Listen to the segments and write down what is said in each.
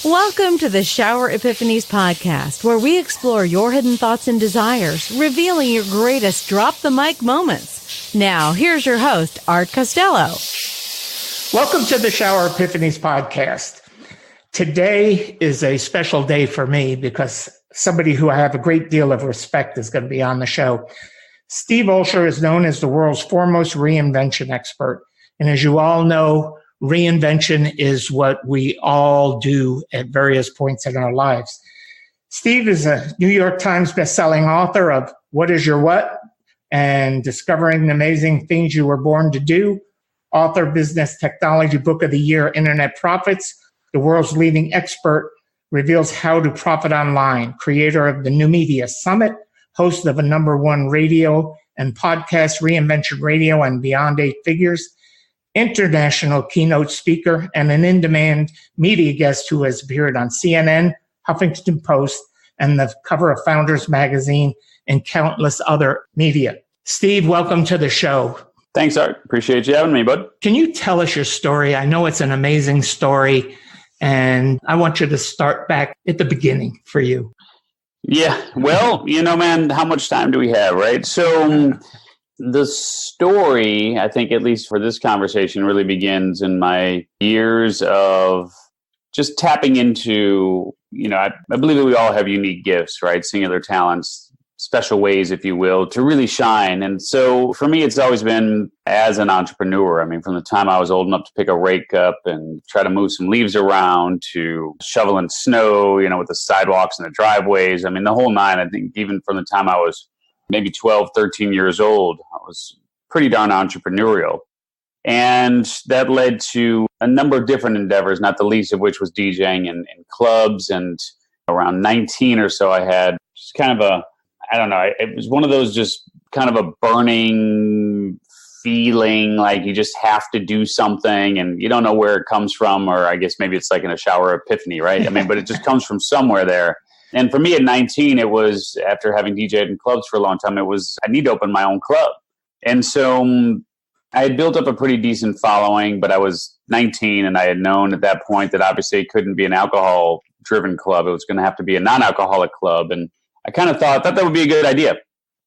Welcome to the Shower Epiphanies podcast, where we explore your hidden thoughts and desires, revealing your greatest drop the mic moments. Now, here's your host, Art Costello. Welcome to the Shower Epiphanies podcast. Today is a special day for me because somebody who I have a great deal of respect is going to be on the show. Steve Olsher is known as the world's foremost reinvention expert. And as you all know, reinvention is what we all do at various points in our lives. Steve is a New York Times bestselling author of What is Your What? And Discovering the Amazing Things You Were Born to Do. Author, Business Technology Book of the Year, Internet Profits. The world's leading expert, reveals how to profit online. Creator of the New Media Summit. Host of a #1 radio and podcast, Reinvention Radio and Beyond 8 Figures. International keynote speaker and an in-demand media guest who has appeared on CNN, Huffington Post, and the cover of Founders Magazine and countless other media. Steve, welcome to the show. Thanks, Art. Appreciate you having me, bud. Can you tell us your story? I know it's an amazing story, and I want you to start back at the beginning for you. Yeah, well, man, how much time do we have, right? So the story, I think, at least for this conversation, really begins in my years of just tapping into, I believe that we all have unique gifts, right? Singular talents, special ways, if you will, to really shine. And so for me, it's always been as an entrepreneur. I mean, from the time I was old enough to pick a rake up and try to move some leaves around to shoveling snow, with the sidewalks and the driveways. I mean, the whole nine. I think even from the time I was maybe 12, 13 years old, I was pretty darn entrepreneurial. And that led to a number of different endeavors, not the least of which was DJing in clubs. And around 19 or so, I had just kind of it was one of those just kind of a burning feeling like you just have to do something and you don't know where it comes from, or I guess maybe it's like in a shower epiphany, right? I mean, but it just comes from somewhere there. And for me at 19, it was, after having DJed in clubs for a long time, I need to open my own club. And so I had built up a pretty decent following, but I was 19 and I had known at that point that obviously it couldn't be an alcohol-driven club. It was going to have to be a non-alcoholic club. And I kind of thought that would be a good idea,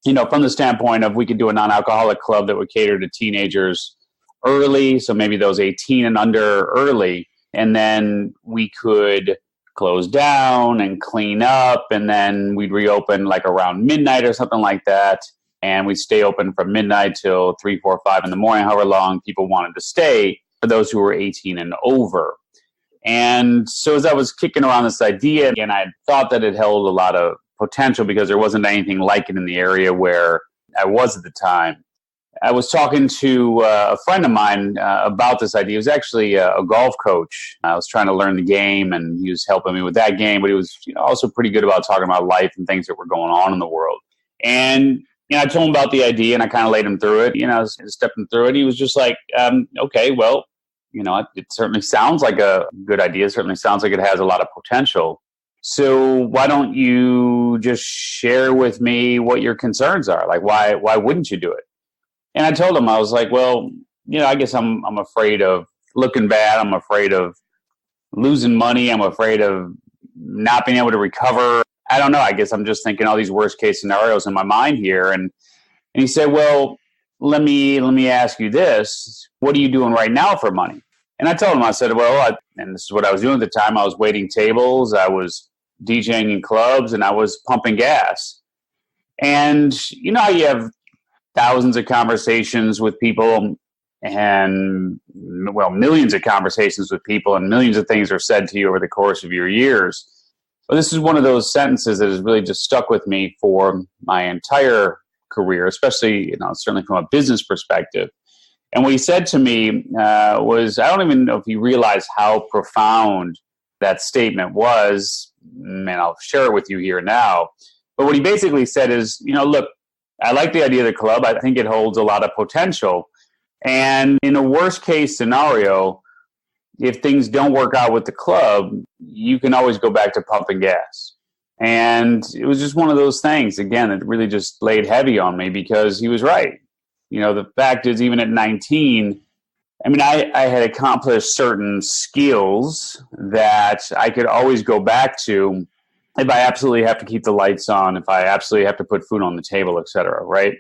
from the standpoint of we could do a non-alcoholic club that would cater to teenagers early, so maybe those 18 and under early, and then we could close down and clean up, and then we'd reopen like around midnight or something like that, and we'd stay open from midnight till 3, 4, 5 in the morning, however long people wanted to stay, for those who were 18 and over. And so as I was kicking around this idea, and I thought that it held a lot of potential because there wasn't anything like it in the area where I was at the time. I was talking to a friend of mine about this idea. He was actually a golf coach. I was trying to learn the game, and he was helping me with that game, but he was also pretty good about talking about life and things that were going on in the world. And I told him about the idea, and I kind of laid him through it. I was stepping through it. He was just like, okay, well, it certainly sounds like a good idea. It certainly sounds like it has a lot of potential. So why don't you just share with me what your concerns are? Like, why wouldn't you do it? And I told him, I was like, well, I guess I'm afraid of looking bad. I'm afraid of losing money. I'm afraid of not being able to recover. I don't know. I guess I'm just thinking all these worst case scenarios in my mind here. And he said, well, let me ask you this. What are you doing right now for money? And I told him, I said, well, and this is what I was doing at the time. I was waiting tables. I was DJing in clubs, and I was pumping gas. And how you have thousands of conversations with people and, millions of conversations with people, and millions of things are said to you over the course of your years. But this is one of those sentences that has really just stuck with me for my entire career, especially, certainly from a business perspective. And what he said to me was, I don't even know if he realized how profound that statement was, and I'll share it with you here now. But what he basically said is, look, I like the idea of the club. I think it holds a lot of potential. And in a worst case scenario, if things don't work out with the club, you can always go back to pumping gas. And it was just one of those things, again, that really just laid heavy on me because he was right. The fact is, even at 19, I mean, I had accomplished certain skills that I could always go back to if I absolutely have to keep the lights on, if I absolutely have to put food on the table, et cetera, right?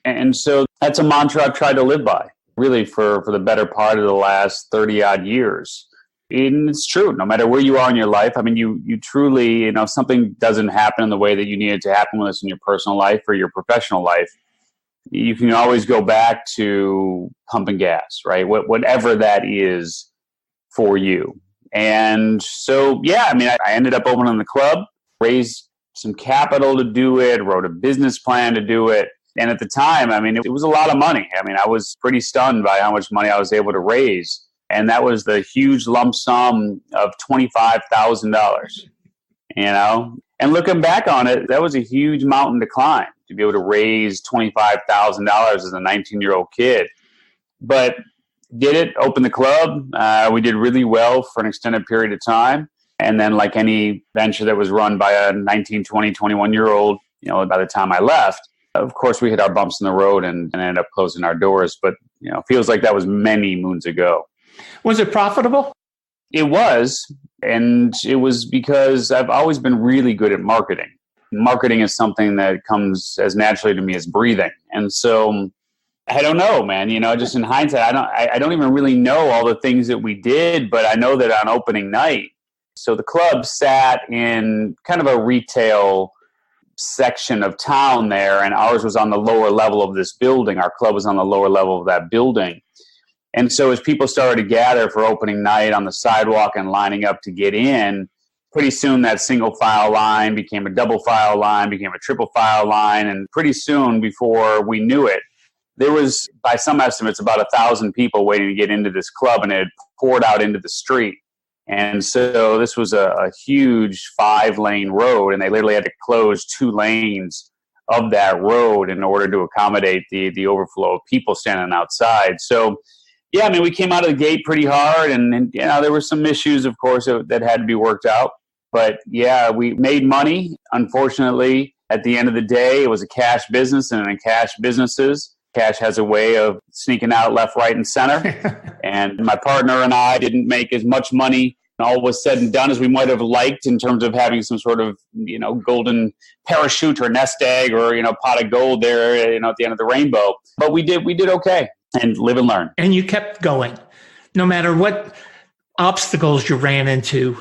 And so that's a mantra I've tried to live by, really, for the better part of the last 30-odd years. And it's true, no matter where you are in your life. I mean, you truly, if something doesn't happen in the way that you need it to happen with us in your personal life or your professional life, you can always go back to pumping gas, right? Whatever that is for you. And so, yeah, I mean, I ended up opening the club, raised some capital to do it, wrote a business plan to do it. And at the time, I mean, it was a lot of money. I mean, I was pretty stunned by how much money I was able to raise. And that was the huge lump sum of $25,000, And looking back on it, that was a huge mountain to climb, to be able to raise $25,000 as a 19-year-old kid. But did it, opened the club. We did really well for an extended period of time. And then like any venture that was run by a 19, 20, 21-year-old, by the time I left, of course, we hit our bumps in the road and ended up closing our doors. But, feels like that was many moons ago. Was it profitable? It was. And it was because I've always been really good at marketing. Marketing is something that comes as naturally to me as breathing. And so I don't know, man, just in hindsight, I don't even really know all the things that we did, but I know that on opening night, so the club sat in kind of a retail section of town there, and ours was on the lower level of this building. Our club was on the lower level of that building. And so as people started to gather for opening night on the sidewalk and lining up to get in, pretty soon that single file line became a double file line, became a triple file line. And pretty soon, before we knew it, there was, by some estimates, about 1,000 people waiting to get into this club, and it had poured out into the street. And so this was a huge 5-lane road, and they literally had to close 2 lanes of that road in order to accommodate the overflow of people standing outside. So, yeah, I mean, we came out of the gate pretty hard, and there were some issues, of course, that had to be worked out. But, yeah, we made money. Unfortunately, at the end of the day, it was a cash business, and in cash businesses, cash has a way of sneaking out left, right, and center. And my partner and I didn't make as much money, all was said and done, as we might have liked in terms of having some sort of, golden parachute or nest egg or, pot of gold there, at the end of the rainbow. But we did okay. And live and learn. And you kept going, no matter what obstacles you ran into.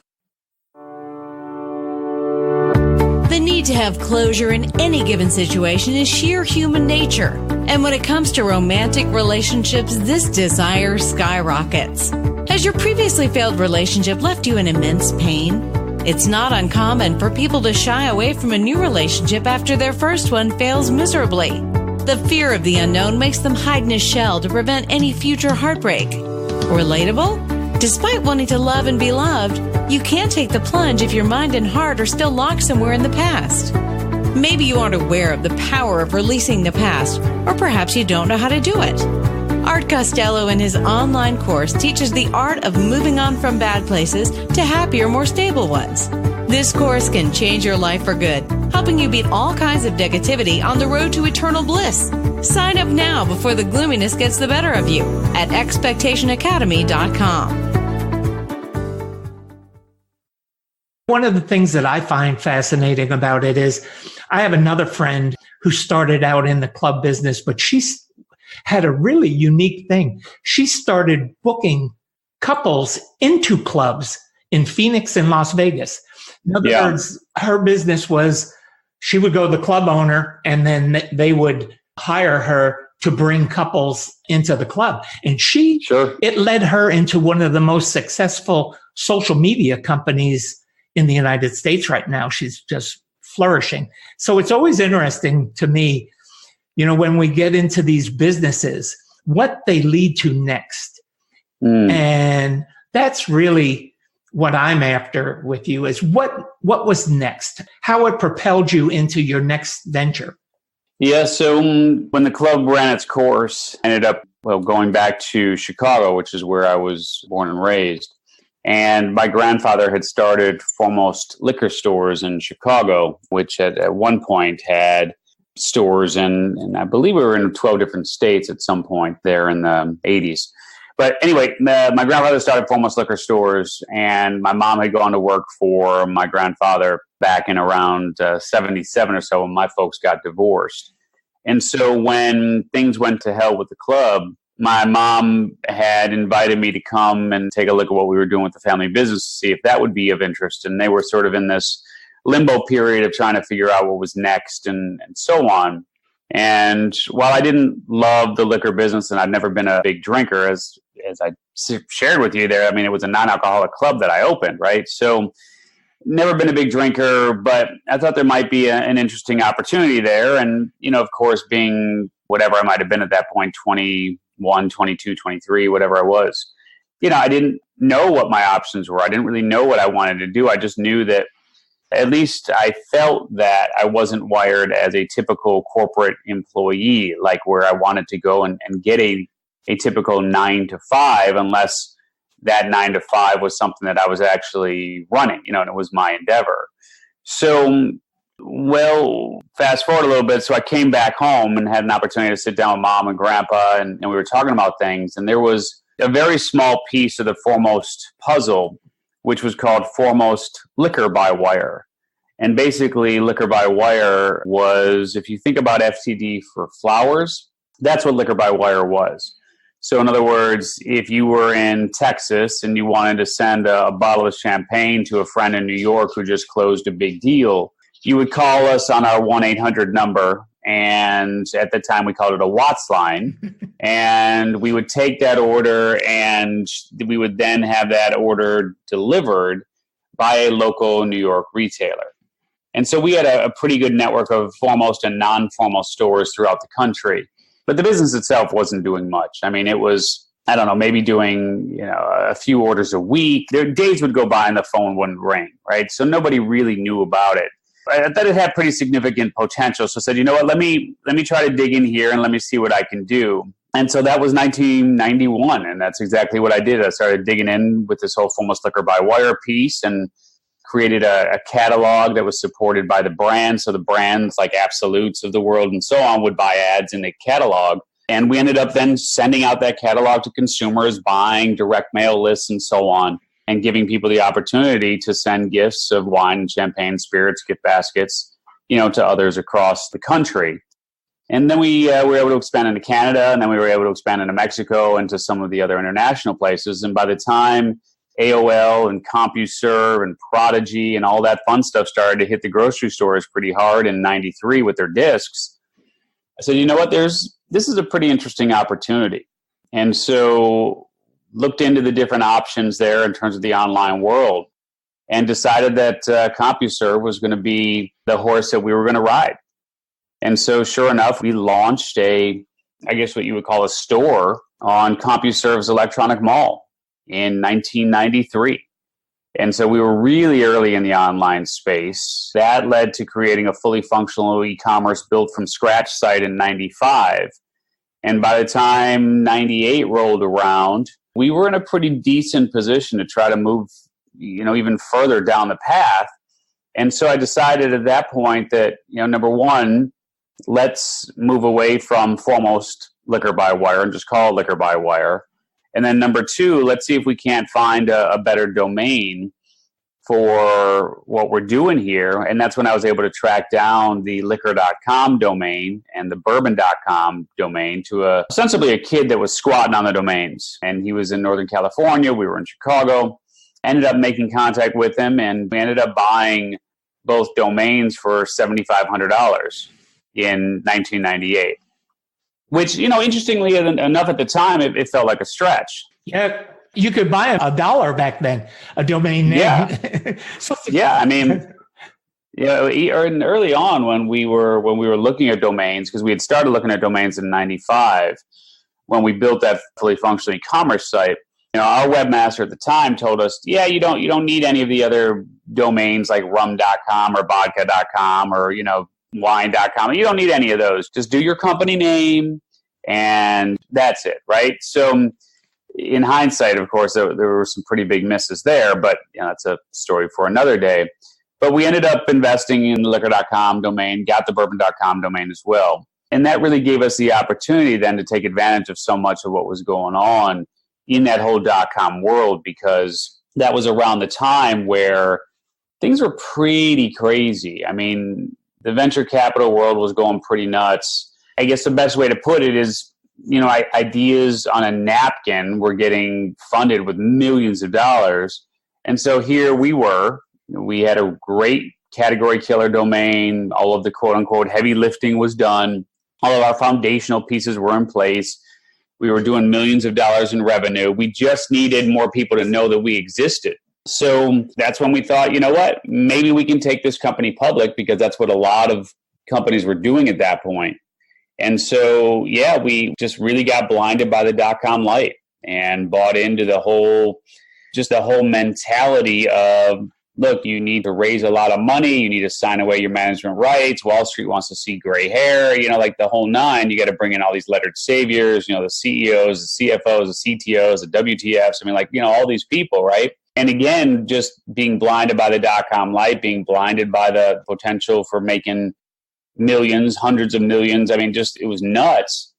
The need to have closure in any given situation is sheer human nature. And when it comes to romantic relationships, this desire skyrockets. Has your previously failed relationship left you in immense pain? It's not uncommon for people to shy away from a new relationship after their first one fails miserably. The fear of the unknown makes them hide in a shell to prevent any future heartbreak. Relatable? Despite wanting to love and be loved, you can't take the plunge if your mind and heart are still locked somewhere in the past. Maybe you aren't aware of the power of releasing the past, or perhaps you don't know how to do it. Art Costello in his online course teaches the art of moving on from bad places to happier, more stable ones. This course can change your life for good, helping you beat all kinds of negativity on the road to eternal bliss. Sign up now before the gloominess gets the better of you at expectationacademy.com. One of the things that I find fascinating about it is I have another friend who started out in the club business, but she had a really unique thing. She started booking couples into clubs in Phoenix and Las Vegas. In other words, her business was she would go to the club owner, and then they would hire her to bring couples into the club. And it led her into one of the most successful social media companies in the United States right now. She's just flourishing. So it's always interesting to me, when we get into these businesses, what they lead to next. And that's really what I'm after with you, is what was next, how it propelled you into your next venture. Yeah, so when the club ran its course, I ended up going back to Chicago, which is where I was born and raised. And my grandfather had started Foremost Liquor Stores in Chicago, which at one point had stores in, and I believe we were in 12 different states at some point there in the 80s. But anyway, my grandfather started Foremost Liquor Stores, and my mom had gone to work for my grandfather back in around 77 or so when my folks got divorced. And so when things went to hell with the club, my mom had invited me to come and take a look at what we were doing with the family business to see if that would be of interest. And they were sort of in this limbo period of trying to figure out what was next and so on. And while I didn't love the liquor business and I'd never been a big drinker, as I shared with you there, I mean, it was a non-alcoholic club that I opened, right? So never been a big drinker, but I thought there might be an interesting opportunity there. And, of course, being whatever I might have been at that point, 21, 22, 23, whatever I was, I didn't know what my options were. I didn't really know what I wanted to do. I just knew that at least I felt that I wasn't wired as a typical corporate employee, like where I wanted to go and get a typical 9 to 5, unless that 9 to 5 was something that I was actually running, and it was my endeavor. So, fast forward a little bit. So I came back home and had an opportunity to sit down with Mom and Grandpa, and we were talking about things. And there was a very small piece of the Foremost puzzle, which was called Foremost Liquor by Wire. And basically, liquor by wire was, if you think about FTD for flowers, that's what liquor by wire was. So in other words, if you were in Texas and you wanted to send a bottle of champagne to a friend in New York who just closed a big deal, you would call us on our 1-800 number. And at the time we called it a Watts line. And we would take that order and we would then have that order delivered by a local New York retailer. And so we had a pretty good network of Foremost and non-Foremost stores throughout the country. But the business itself wasn't doing much. I mean, it was, I don't know, maybe doing, a few orders a week. There days would go by and the phone wouldn't ring, right? So nobody really knew about it. I thought it had pretty significant potential. So I said, you know what, let me try to dig in here and let me see what I can do. And so that was 1991. And that's exactly what I did. I started digging in with this whole Foremost Liquor by Wire piece and created a catalog that was supported by the brand. So the brands like Absolutes of the world and so on would buy ads in the catalog. And we ended up then sending out that catalog to consumers, buying direct mail lists and so on, and giving people the opportunity to send gifts of wine, champagne, spirits, gift baskets, to others across the country. And then we were able to expand into Canada, and then we were able to expand into Mexico and to some of the other international places. And by the time AOL and CompuServe and Prodigy and all that fun stuff started to hit the grocery stores pretty hard in 93 with their discs, I said, you know what, this is a pretty interesting opportunity. And so looked into the different options there in terms of the online world and decided that CompuServe was going to be the horse that we were going to ride. And so sure enough, we launched I guess what you would call a store on CompuServe's electronic mall in 1993. And so we were really early in the online space. That led to creating a fully functional e-commerce built from scratch site in 95. And by the time 98 rolled around, we were in a pretty decent position to try to move, even further down the path. And so I decided at that point that, number one, let's move away from Foremost Liquor by Wire and just call it Liquor by Wire. And then number two, let's see if we can't find a better domain for what we're doing here. And that's when I was able to track down the liquor.com domain and the bourbon.com domain to ostensibly a kid that was squatting on the domains. And he was in Northern California. We were in Chicago. Ended up making contact with him, and we ended up buying both domains for $7,500 in 1998. Which, interestingly enough at the time, it felt like a stretch. Yeah, you could buy $1 back then, a domain name. Yeah, yeah. I mean, early on when we were looking at domains, because we had started looking at domains in 95, when we built that fully functional e-commerce site, our webmaster at the time told us, yeah, you don't need any of the other domains like rum.com or vodka.com or, wine.com. You don't need any of those. Just do your company name and that's it, right? So in hindsight, of course, there were some pretty big misses there, but that's a story for another day. But we ended up investing in the liquor.com domain, got the bourbon.com domain as well. And that really gave us the opportunity then to take advantage of so much of what was going on in that whole dot-com world, because that was around the time where things were pretty crazy. I mean, the venture capital world was going pretty nuts. I guess the best way to put it is, ideas on a napkin were getting funded with millions of dollars. And so here we were. We had a great category killer domain. All of the quote unquote heavy lifting was done. All of our foundational pieces were in place. We were doing millions of dollars in revenue. We just needed more people to know that we existed. So that's when we thought, you know what, maybe we can take this company public, because that's what a lot of companies were doing at that point. And so, we just really got blinded by the dot-com light and bought into the whole mentality of, look, you need to raise a lot of money. You need to sign away your management rights. Wall Street wants to see gray hair, like the whole nine. You got to bring in all these lettered saviors, the CEOs, the CFOs, the CTOs, the WTFs. All these people, right? And again, just being blinded by the dot-com light, being blinded by the potential for making millions, hundreds of millions. It was nuts.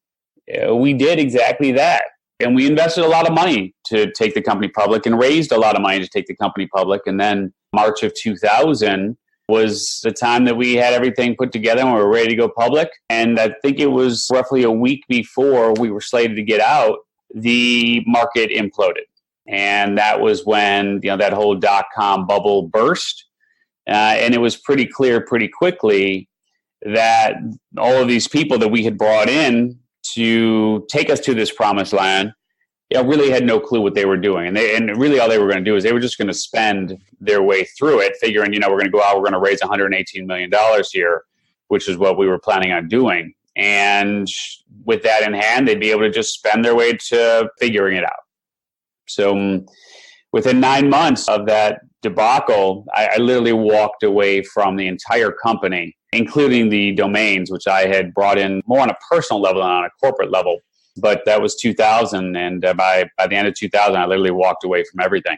We did exactly that. And we invested a lot of money to take the company public and raised a lot of money to take the company public. And then March of 2000 was the time that we had everything put together and we were ready to go public. And I think it was roughly a week before we were slated to get out, the market imploded. And that was when that whole dot-com bubble burst. And it was pretty clear pretty quickly that all of these people that we had brought in to take us to this promised land really had no clue what they were doing. And really all they were going to do is they were just going to spend their way through it, figuring, we're going to go out, we're going to raise $118 million here, which is what we were planning on doing. And with that in hand, they'd be able to just spend their way to figuring it out. So within 9 months of that debacle, I literally walked away from the entire company, including the domains, which I had brought in more on a personal level than on a corporate level. But that was 2000. And by the end of 2000, I literally walked away from everything.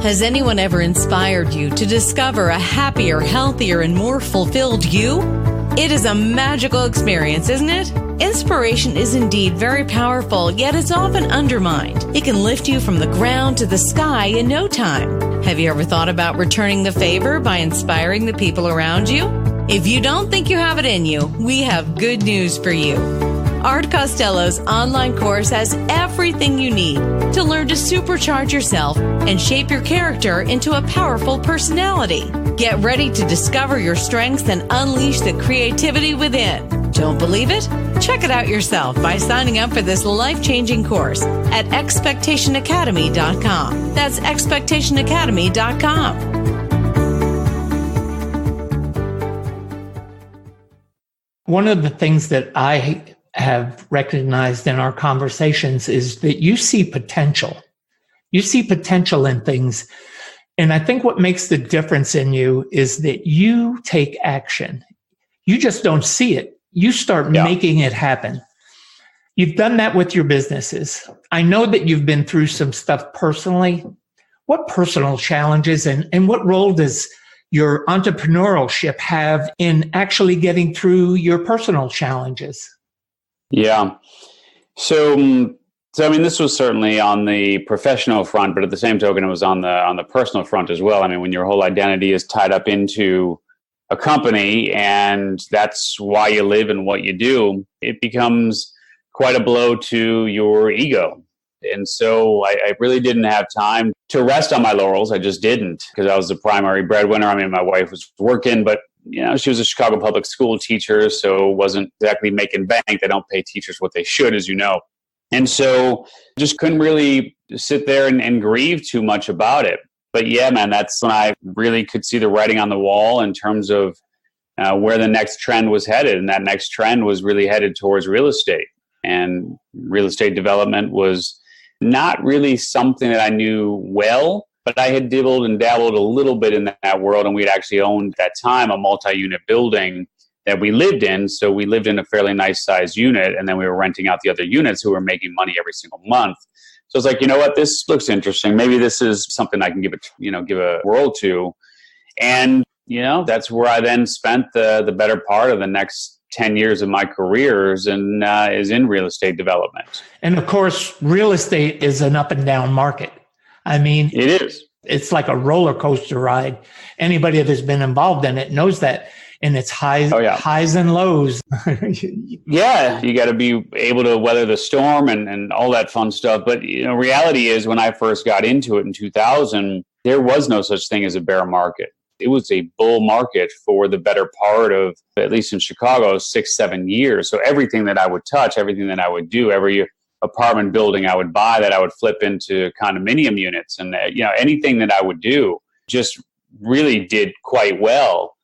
Has anyone ever inspired you to discover a happier, healthier, and more fulfilled you? It is a magical experience, isn't it? Inspiration is indeed very powerful, yet it's often undermined. It can lift you from the ground to the sky in no time. Have you ever thought about returning the favor by inspiring the people around you? If you don't think you have it in you, we have good news for you. Art Costello's online course has everything you need to learn to supercharge yourself and shape your character into a powerful personality. Get ready to discover your strengths and unleash the creativity within. Don't believe it? Check it out yourself by signing up for this life-changing course at expectationacademy.com. That's expectationacademy.com. One of the things that I have recognized in our conversations is that you see potential. You see potential in things. And I think what makes the difference in you is that you take action. You just don't see it. You start making it happen. You've done that with your businesses. I know that you've been through some stuff personally. What personal challenges and what role does your entrepreneurship have in actually getting through your personal challenges? Yeah. So this was certainly on the professional front, but at the same token, it was on the personal front as well. When your whole identity is tied up into a company and that's why you live and what you do, it becomes quite a blow to your ego. And so I really didn't have time to rest on my laurels. I just didn't, because I was the primary breadwinner. My wife was working, but she was a Chicago public school teacher, so wasn't exactly making bank. They don't pay teachers what they should, as you know. And so just couldn't really sit there and grieve too much about it. But that's when I really could see the writing on the wall in terms of where the next trend was headed. And that next trend was really headed towards real estate. And real estate development was not really something that I knew well, but I had dibbled and dabbled a little bit in that world. And we'd actually owned at that time a multi-unit building that we lived in. So we lived in a fairly nice sized unit, and then we were renting out the other units who were making money every single month. So it's like, you know what, this looks interesting. Maybe this is something I can give a whirl to. And, that's where I then spent the better part of the next 10 years of my careers and is in real estate development. And of course, real estate is an up and down market. I mean, it is. It's like a roller coaster ride. Anybody that has been involved in it knows that. And it's highs and lows. Yeah, you got to be able to weather the storm and all that fun stuff. But reality is, when I first got into it in 2000, there was no such thing as a bear market. It was a bull market for the better part of, at least in Chicago, 6-7 years. So everything that I would touch, everything that I would do, every apartment building I would buy that I would flip into condominium units, and anything that I would do just really did quite well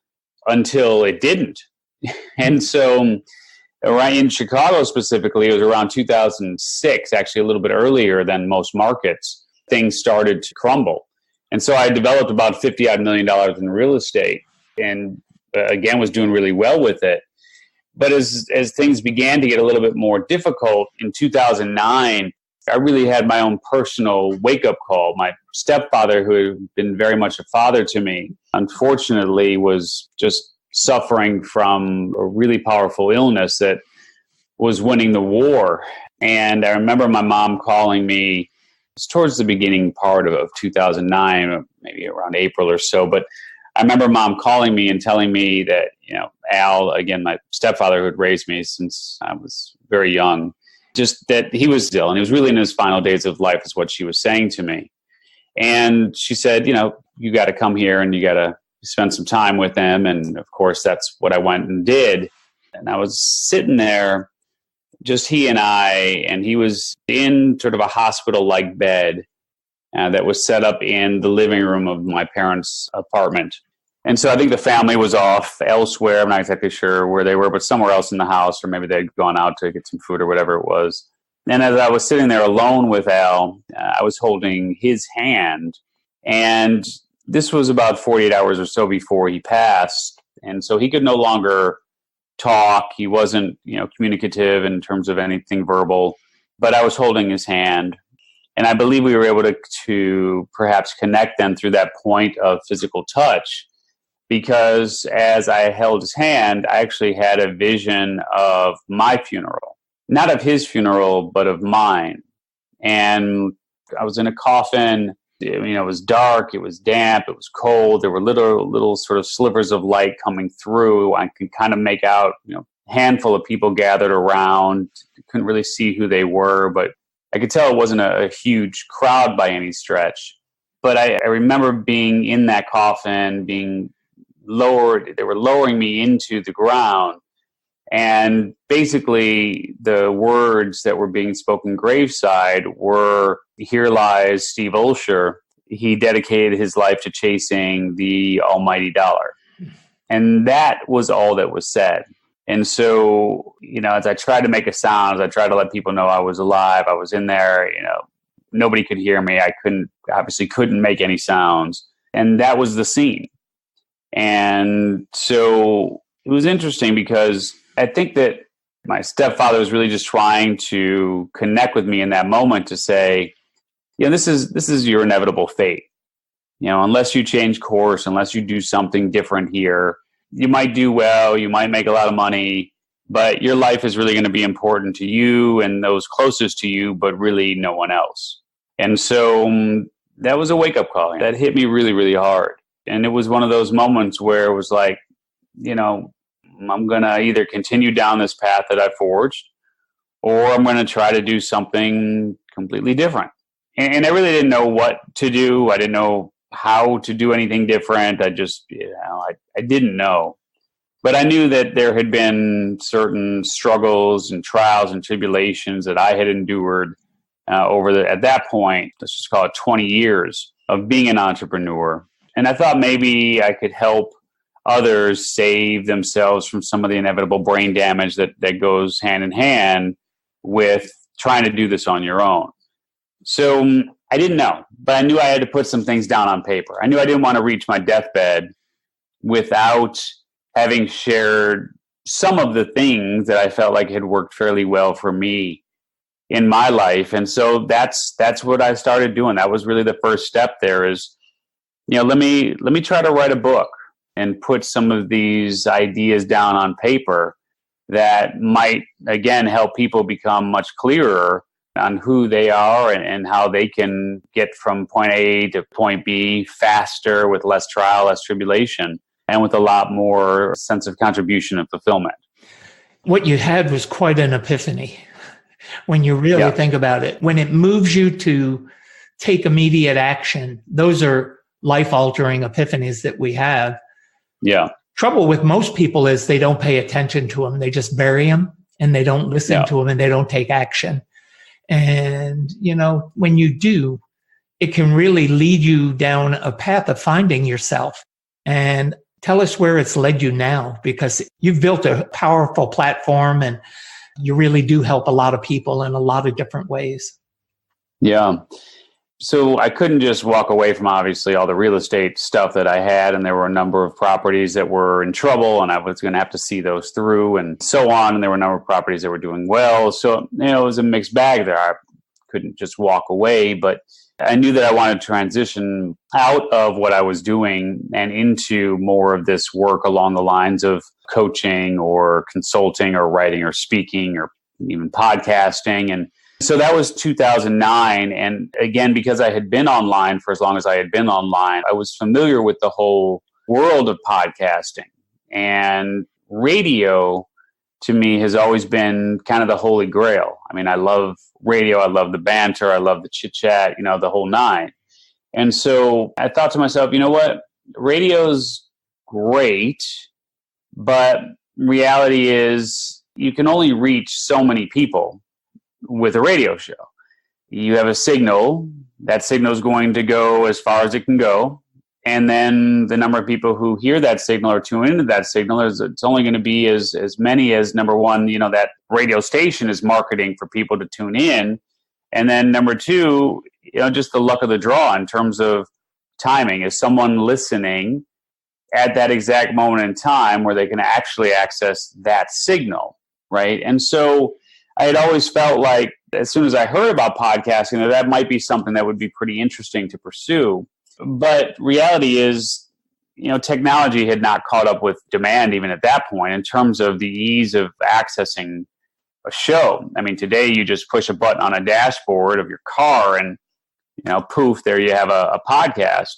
until it didn't. And so right in Chicago specifically, it was around 2006, actually a little bit earlier than most markets, things started to crumble. And so I developed about $50 million in real estate, and again, was doing really well with it. But as things began to get a little bit more difficult in 2009, I really had my own personal wake-up call. My stepfather, who had been very much a father to me, unfortunately was just suffering from a really powerful illness that was winning the war. And I remember my mom calling me. It was towards the beginning part of 2009, maybe around April or so. But I remember Mom calling me and telling me that, Al, again, my stepfather who had raised me since I was very young, just that he was ill and he was really in his final days of life, is what she was saying to me. And she said, you got to come here and you got to spend some time with him. And of course, that's what I went and did. And I was sitting there, just he and I, and he was in sort of a hospital-like bed that was set up in the living room of my parents' apartment. And so I think the family was off elsewhere. I'm not exactly sure where they were, but somewhere else in the house, or maybe they'd gone out to get some food or whatever it was. And as I was sitting there alone with Al, I was holding his hand. And this was about 48 hours or so before he passed. And so he could no longer talk. He wasn't, communicative in terms of anything verbal, but I was holding his hand. And I believe we were able to perhaps connect then through that point of physical touch, because as I held his hand, I actually had a vision of my funeral, not of his funeral, but of mine. And I was in a coffin. It was dark, it was damp, it was cold. There were little sort of slivers of light coming through. I could kind of make out, a handful of people gathered around. Couldn't really see who they were, but I could tell it wasn't a huge crowd by any stretch. But I remember being in that coffin, being lowered. They were lowering me into the ground. And basically, the words that were being spoken graveside were, "Here lies Steve Olsher. He dedicated his life to chasing the almighty dollar." And that was all that was said. And so, as I tried to make a sound, as I tried to let people know I was alive, I was in there, nobody could hear me. I obviously couldn't make any sounds. And that was the scene. And so it was interesting because I think that my stepfather was really just trying to connect with me in that moment to say, this is your inevitable fate. Unless you change course, unless you do something different here, you might do well, you might make a lot of money, but your life is really going to be important to you and those closest to you, but really no one else. And so that was a wake-up call. That hit me really, really hard. And it was one of those moments where it was like, I'm going to either continue down this path that I forged, or I'm going to try to do something completely different. And I really didn't know what to do. I didn't know how to do anything different. I just, I didn't know. But I knew that there had been certain struggles and trials and tribulations that I had endured at that point, let's just call it 20 years of being an entrepreneur. And I thought maybe I could help others save themselves from some of the inevitable brain damage that goes hand in hand with trying to do this on your own. So I didn't know, but I knew I had to put some things down on paper. I knew I didn't want to reach my deathbed without having shared some of the things that I felt like had worked fairly well for me in my life. And so that's what I started doing. That was really the first step there is, let me try to write a book and put some of these ideas down on paper that might, again, help people become much clearer on who they are and how they can get from point A to point B faster with less trial, less tribulation, and with a lot more sense of contribution and fulfillment. What you had was quite an epiphany when you really think about it. When it moves you to take immediate action, those are life-altering epiphanies that we have. Yeah. Trouble with most people is they don't pay attention to them. They just bury them and they don't listen to them and they don't take action. And, when you do, it can really lead you down a path of finding yourself. And tell us where it's led you now, because you've built a powerful platform and you really do help a lot of people in a lot of different ways. Yeah. So I couldn't just walk away from obviously all the real estate stuff that I had, and there were a number of properties that were in trouble and I was going to have to see those through and so on. And there were a number of properties that were doing well. So, it was a mixed bag there. I couldn't just walk away, but I knew that I wanted to transition out of what I was doing and into more of this work along the lines of coaching or consulting or writing or speaking or even podcasting. And so that was 2009. And again, because I had been online for as long as I had been online, I was familiar with the whole world of podcasting. And radio, to me, has always been kind of the holy grail. I mean, I love radio. I love the banter. I love the chit-chat, the whole nine. And so I thought to myself, you know what? Radio's great, but reality is you can only reach so many people with a radio show. You have a signal. That signal is going to go as far as it can go. And then the number of people who hear that signal or tune into that signal it's only going to be as many as, number one, that radio station is marketing for people to tune in. And then number two, just the luck of the draw in terms of timing. Is someone listening at that exact moment in time where they can actually access that signal, right? And so I had always felt like as soon as I heard about podcasting, that might be something that would be pretty interesting to pursue. But reality is, technology had not caught up with demand even at that point in terms of the ease of accessing a show. I mean, today you just push a button on a dashboard of your car and, poof, there you have a podcast.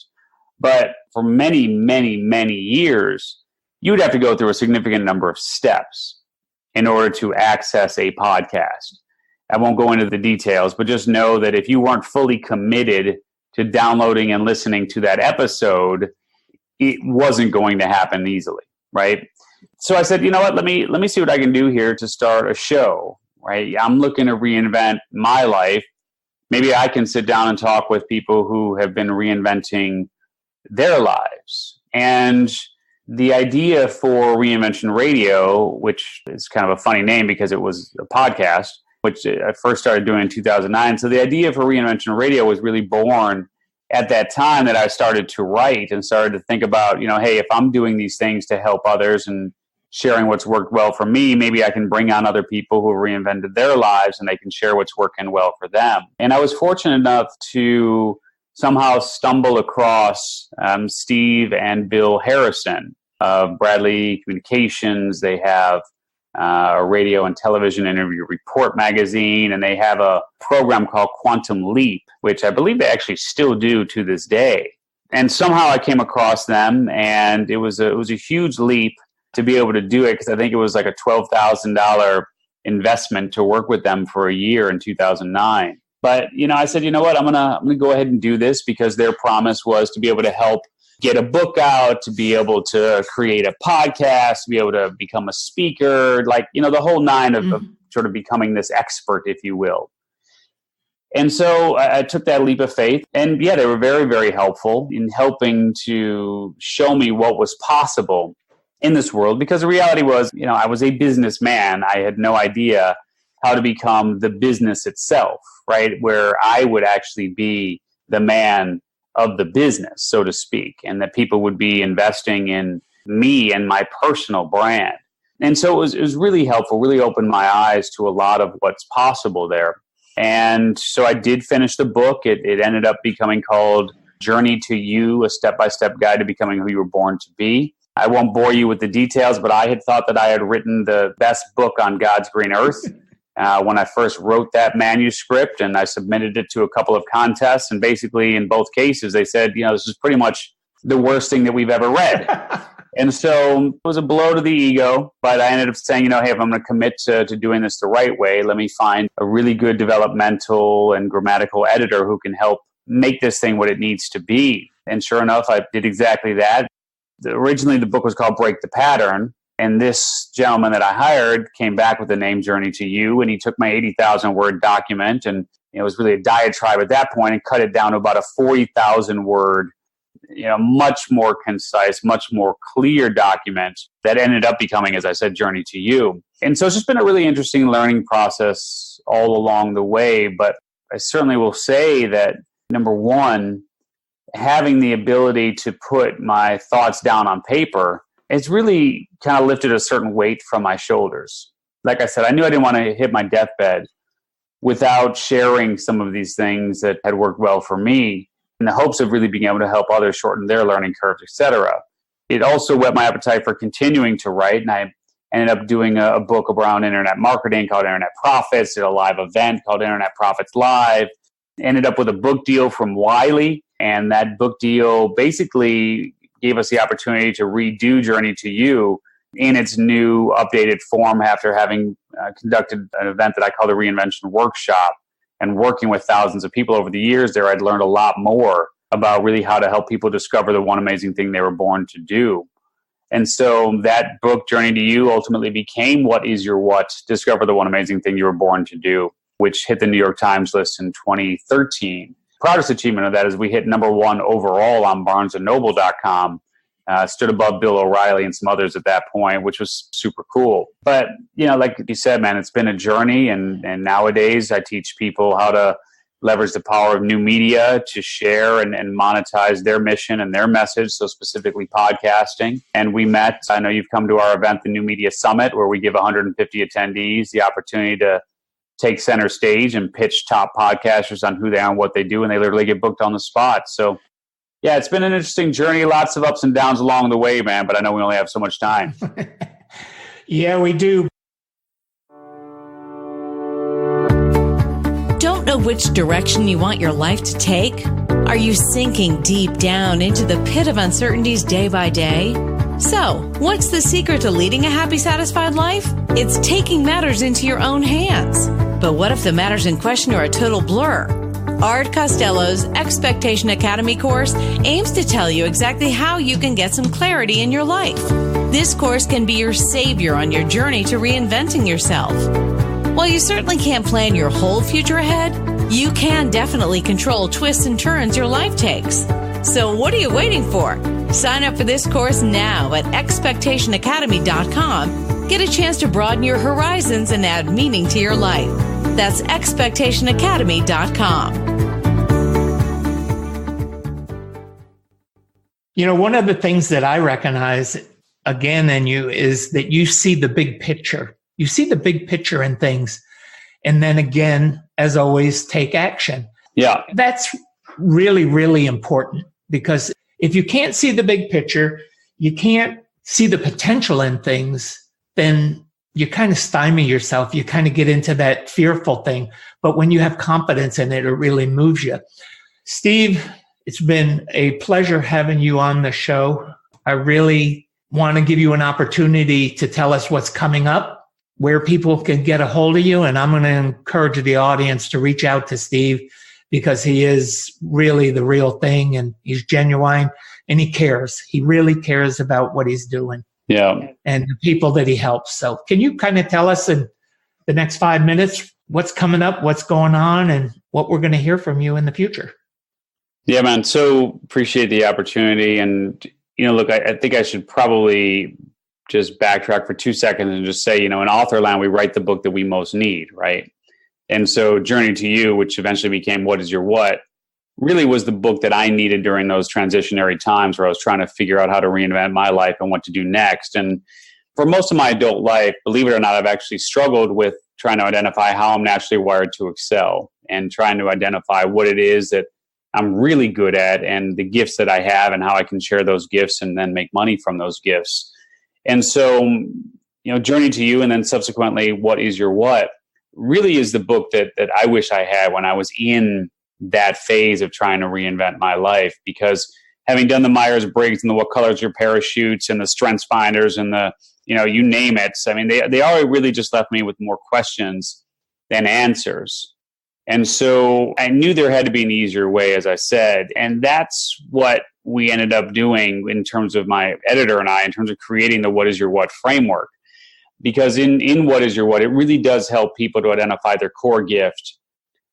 But for many, many, many years, you would have to go through a significant number of steps in order to access a podcast. I won't go into the details, but just know that if you weren't fully committed to downloading and listening to that episode, it wasn't going to happen easily, right? So I said, you know what, let me see what I can do here to start a show, right? I'm looking to reinvent my life. Maybe I can sit down and talk with people who have been reinventing their lives. And the idea for Reinvention Radio, which is kind of a funny name because it was a podcast, which I first started doing in 2009. So the idea for Reinvention Radio was really born at that time that I started to write and started to think about, hey, if I'm doing these things to help others and sharing what's worked well for me, maybe I can bring on other people who reinvented their lives and they can share what's working well for them. And I was fortunate enough to somehow stumble across Steve and Bill Harrison of Bradley Communications. They have a radio and television interview report magazine, and they have a program called Quantum Leap, which I believe they actually still do to this day. And somehow I came across them, and it was a huge leap to be able to do it, because I think it was like a $12,000 investment to work with them for a year in 2009. But I said, you know what, I'm gonna go ahead and do this, because their promise was to be able to help get a book out, to be able to create a podcast, to be able to become a speaker, the whole nine of sort of becoming this expert, if you will. And so I took that leap of faith, and they were very, very helpful in helping to show me what was possible in this world, because the reality was, I was a businessman. I had no idea how to become the business itself, right? Where I would actually be the man of the business, so to speak, and that people would be investing in me and my personal brand. And so it was really helpful, really opened my eyes to a lot of what's possible there. And so I did finish the book. It ended up becoming called Journey to You, a step-by-step guide to becoming who you were born to be. I won't bore you with the details, but I had thought that I had written the best book on God's green earth when I first wrote that manuscript, and I submitted it to a couple of contests. And basically, in both cases, they said, this is pretty much the worst thing that we've ever read. And so it was a blow to the ego, but I ended up saying, hey, if I'm going to commit to doing this the right way, let me find a really good developmental and grammatical editor who can help make this thing what it needs to be. And sure enough, I did exactly that. Originally, the book was called Break the Pattern. And this gentleman that I hired came back with the name Journey to You. And he took my 80,000 word document, and it was really a diatribe at that point, and cut it down to about a 40,000 word, much more concise, much more clear document that ended up becoming, as I said, Journey to You. And so it's just been a really interesting learning process all along the way. But I certainly will say that, number one, having the ability to put my thoughts down on paper, it's really kind of lifted a certain weight from my shoulders. Like I said, I knew I didn't want to hit my deathbed without sharing some of these things that had worked well for me, in the hopes of really being able to help others shorten their learning curves, etc. It also whet my appetite for continuing to write, and I ended up doing a book around internet marketing called Internet Profits, did a live event called Internet Profits Live, ended up with a book deal from Wiley, and that book deal basically gave us the opportunity to redo Journey to You in its new updated form after having conducted an event that I call the Reinvention Workshop. And working with thousands of people over the years there, I'd learned a lot more about really how to help people discover the one amazing thing they were born to do. And so that book, Journey to You, ultimately became What is Your What? Discover the One Amazing Thing You Were Born to Do, which hit the New York Times list in 2013. Proudest achievement of that is we hit number one overall on BarnesandNoble.com. Stood above Bill O'Reilly and some others at that point, which was super cool. But, like you said, man, it's been a journey. And nowadays I teach people how to leverage the power of new media to share and monetize their mission and their message. So specifically podcasting. And we met, I know you've come to our event, the New Media Summit, where we give 150 attendees the opportunity to take center stage and pitch top podcasters on who they are and what they do. And they literally get booked on the spot. So yeah, it's been an interesting journey. Lots of ups and downs along the way, man. But I know we only have so much time. Yeah, we do. Don't know which direction you want your life to take? Are you sinking deep down into the pit of uncertainties day by day? So, what's the secret to leading a happy, satisfied life? It's taking matters into your own hands. But what if the matters in question are a total blur? Art Costello's Expectation Academy course aims to tell you exactly how you can get some clarity in your life. This course can be your savior on your journey to reinventing yourself. While you certainly can't plan your whole future ahead, you can definitely control twists and turns your life takes. So what are you waiting for? Sign up for this course now at expectationacademy.com. Get a chance to broaden your horizons and add meaning to your life. That's expectationacademy.com. One of the things that I recognize again in you is that you see the big picture. You see the big picture in things. And then again, as always, take action. Yeah. That's really, really important, because if you can't see the big picture, you can't see the potential in things, then you kind of stymie yourself. You kind of get into that fearful thing. But when you have confidence in it, it really moves you. Steve, it's been a pleasure having you on the show. I really want to give you an opportunity to tell us what's coming up, where people can get a hold of you. And I'm going to encourage the audience to reach out to Steve, because he is really the real thing, and he's genuine, and he cares. He really cares about what he's doing. Yeah. And the people that he helps. So can you kind of tell us in the next 5 minutes what's coming up, what's going on, and what we're going to hear from you in the future? Yeah, man. So appreciate the opportunity. And, look, I think I should probably just backtrack for 2 seconds and just say, in Authorland, we write the book that we most need, right? And so Journey to You, which eventually became What is Your What, really was the book that I needed during those transitionary times where I was trying to figure out how to reinvent my life and what to do next. And for most of my adult life, believe it or not, I've actually struggled with trying to identify how I'm naturally wired to excel and trying to identify what it is that I'm really good at, and the gifts that I have and how I can share those gifts and then make money from those gifts. And so, Journey to You, and then subsequently, What is Your What, really is the book that I wish I had when I was in that phase of trying to reinvent my life. Because having done the Myers-Briggs and the What Color Is Your Parachutes and the Strengths Finders and the, you name it. I mean, they all really just left me with more questions than answers. And so I knew there had to be an easier way, as I said. And that's what we ended up doing in terms of my editor and I, in terms of creating the What is Your What framework. Because in What is Your What, it really does help people to identify their core gift,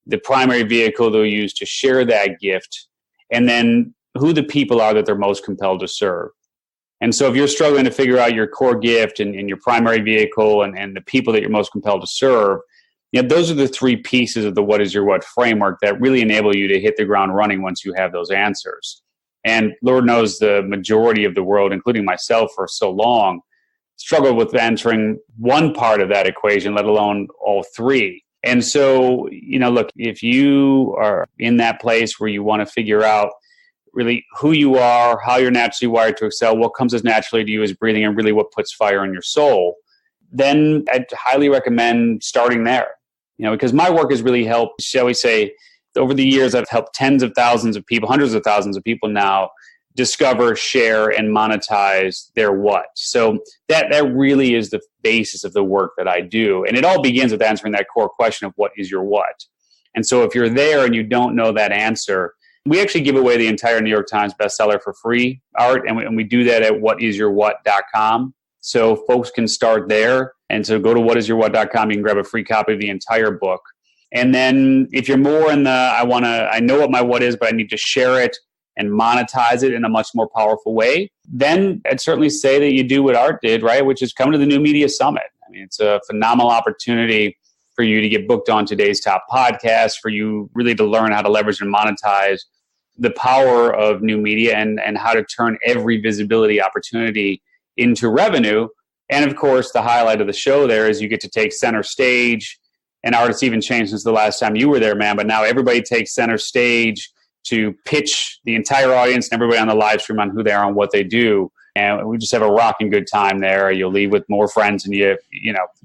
the primary vehicle they'll use to share that gift, and then who the people are that they're most compelled to serve. And so if you're struggling to figure out your core gift and your primary vehicle and the people that you're most compelled to serve, those are the three pieces of the What is Your What framework that really enable you to hit the ground running once you have those answers. And Lord knows the majority of the world, including myself for so long, struggled with answering one part of that equation, let alone all three. And so, look, if you are in that place where you want to figure out really who you are, how you're naturally wired to excel, what comes as naturally to you is breathing, and really what puts fire in your soul, then I'd highly recommend starting there. Because my work has really helped, shall we say, over the years, I've helped tens of thousands of people, hundreds of thousands of people now discover, share, and monetize their what. So that really is the basis of the work that I do. And it all begins with answering that core question of what is your what? And so if you're there and you don't know that answer, we actually give away the entire New York Times bestseller for free, Art, and we do that at whatisyourwhat.com. So folks can start there. And so go to whatisyourwhat.com. You can grab a free copy of the entire book. And then if you're more in the, I know what my what is, but I need to share it and monetize it in a much more powerful way, then I'd certainly say that you do what Art did, right? Which is come to the New Media Summit. I mean, it's a phenomenal opportunity for you to get booked on today's top podcasts, for you really to learn how to leverage and monetize the power of new media and how to turn every visibility opportunity into revenue. And of course, the highlight of the show there is you get to take center stage. And Art, it's even changed since the last time you were there, man. But now everybody takes center stage to pitch the entire audience and everybody on the live stream on who they are and what they do. And we just have a rocking good time there. You'll leave with more friends than you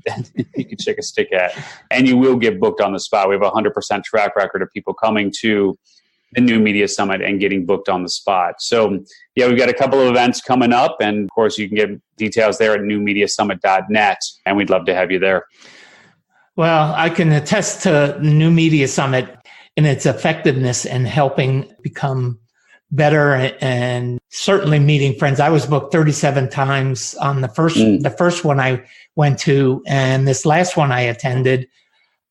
could shake a stick at. And you will get booked on the spot. We have a 100% track record of people coming to the New Media Summit and getting booked on the spot. So, we've got a couple of events coming up. And, of course, you can get details there at newmediasummit.net. And we'd love to have you there. Well, I can attest to New Media Summit and its effectiveness in helping become better and certainly meeting friends. I was booked 37 times on the first one I went to, and this last one I attended.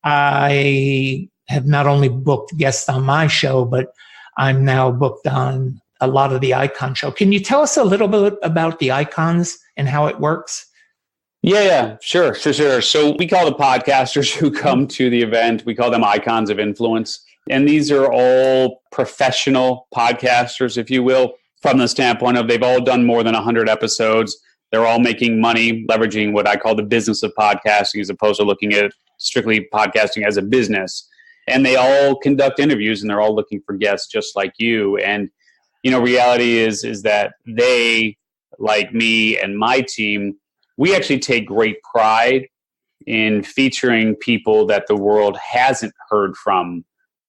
I have not only booked guests on my show, but I'm now booked on a lot of the Icon show. Can you tell us a little bit about the Icons and how it works? Yeah, sure. So we call the podcasters who come to the event, we call them icons of influence. And these are all professional podcasters, if you will, from the standpoint of they've all done more than 100 episodes. They're all making money, leveraging what I call the business of podcasting, as opposed to looking at strictly podcasting as a business. And they all conduct interviews, and they're all looking for guests just like you. And, reality is that they, like me and my team, we actually take great pride in featuring people that the world hasn't heard from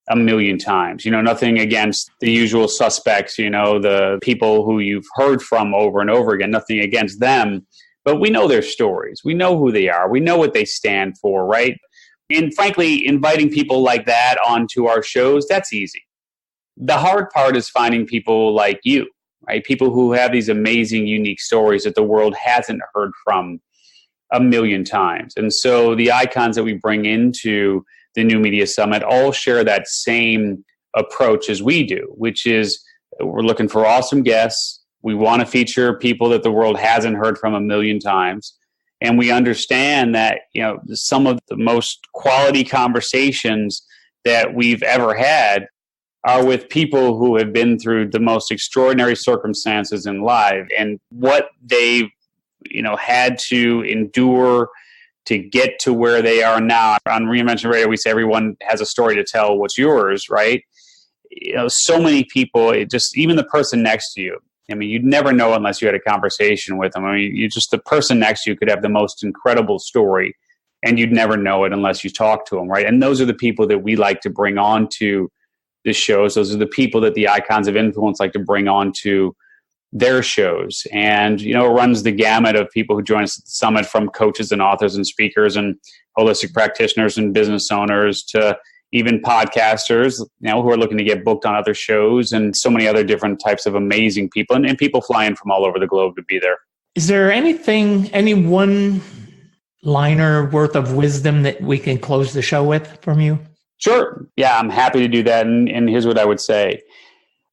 a million times. Nothing against the usual suspects, the people who you've heard from over and over again, nothing against them, but we know their stories. We know who they are. We know what they stand for, right? And frankly, inviting people like that onto our shows, that's easy. The hard part is finding people like you, right? People who have these amazing, unique stories that the world hasn't heard from a million times. And so the icons that we bring into the New Media Summit all share that same approach as we do, which is we're looking for awesome guests. We want to feature people that the world hasn't heard from a million times. And we understand that, some of the most quality conversations that we've ever had are with people who have been through the most extraordinary circumstances in life, and what they've, had to endure to get to where they are now. On Reinvention Radio, we say everyone has a story to tell. What's yours, right? so many people, even the person next to you. I mean, you'd never know unless you had a conversation with them. I mean, the person next to you could have the most incredible story, and you'd never know it unless you talk to them, right? And those are the people that we like to bring on to the shows. Those are the people that the icons of influence like to bring on to their shows. And, it runs the gamut of people who join us at the summit, from coaches and authors and speakers and holistic practitioners and business owners to even podcasters, who are looking to get booked on other shows, and so many other different types of amazing people, and people flying from all over the globe to be there. Is there any one liner worth of wisdom that we can close the show with from you? Sure. Yeah, I'm happy to do that. And here's what I would say,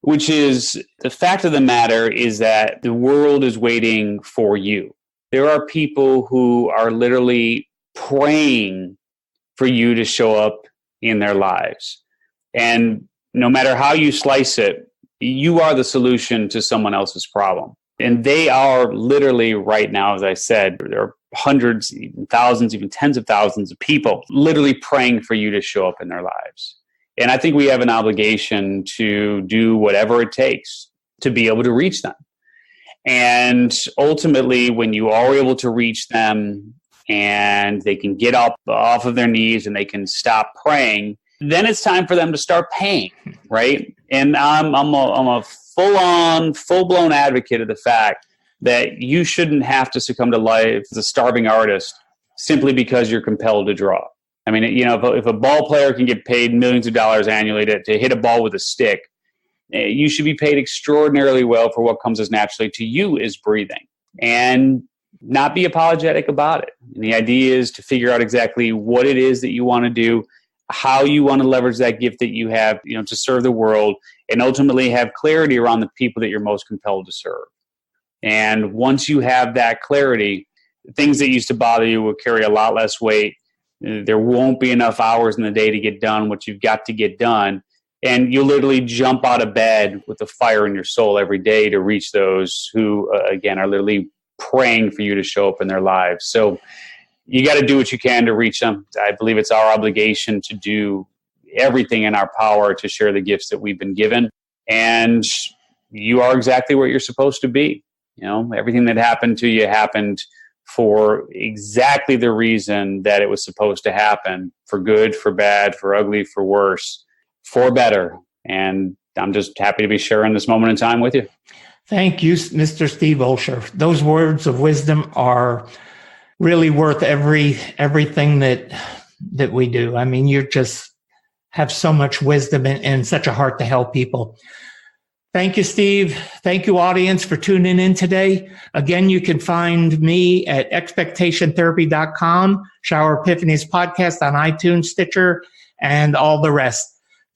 which is the fact of the matter is that the world is waiting for you. There are people who are literally praying for you to show up in their lives. And no matter how you slice it, you are the solution to someone else's problem. And they are literally right now, as I said, there are hundreds, even thousands, even tens of thousands of people literally praying for you to show up in their lives. And I think we have an obligation to do whatever it takes to be able to reach them. And ultimately, when you are able to reach them and they can get up off of their knees and they can stop praying, then it's time for them to start paying, right? And I'm a full-blown advocate of the fact that you shouldn't have to succumb to life as a starving artist simply because you're compelled to draw. I mean, if a ball player can get paid millions of dollars annually to hit a ball with a stick, you should be paid extraordinarily well for what comes as naturally to you is breathing, and not be apologetic about it. And the idea is to figure out exactly what it is that you want to do, how you want to leverage that gift that you have, to serve the world, and ultimately have clarity around the people that you're most compelled to serve. And once you have that clarity, things that used to bother you will carry a lot less weight. There won't be enough hours in the day to get done what you've got to get done. And you'll literally jump out of bed with a fire in your soul every day to reach those who, again, are literally praying for you to show up in their lives. So you got to do what you can to reach them. I believe it's our obligation to do everything in our power to share the gifts that we've been given. And you are exactly where you're supposed to be. Everything that happened to you happened for exactly the reason that it was supposed to happen, for good, for bad, for ugly, for worse, for better. And I'm just happy to be sharing this moment in time with you. Thank you, Mr. Steve Olsher. Those words of wisdom are really worth everything that we do. I mean, you just have so much wisdom and such a heart to help people. Thank you, Steve. Thank you, audience, for tuning in today. Again, you can find me at expectationtherapy.com, Shower Epiphanies podcast on iTunes, Stitcher, and all the rest.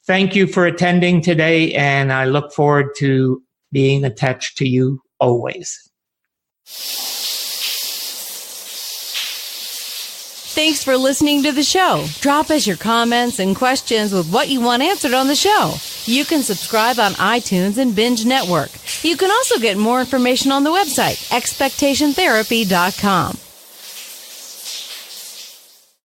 Thank you for attending today, and I look forward to being attached to you always. Thanks for listening to the show. Drop us your comments and questions with what you want answered on the show. You can subscribe on iTunes and Binge Network. You can also get more information on the website, expectationtherapy.com.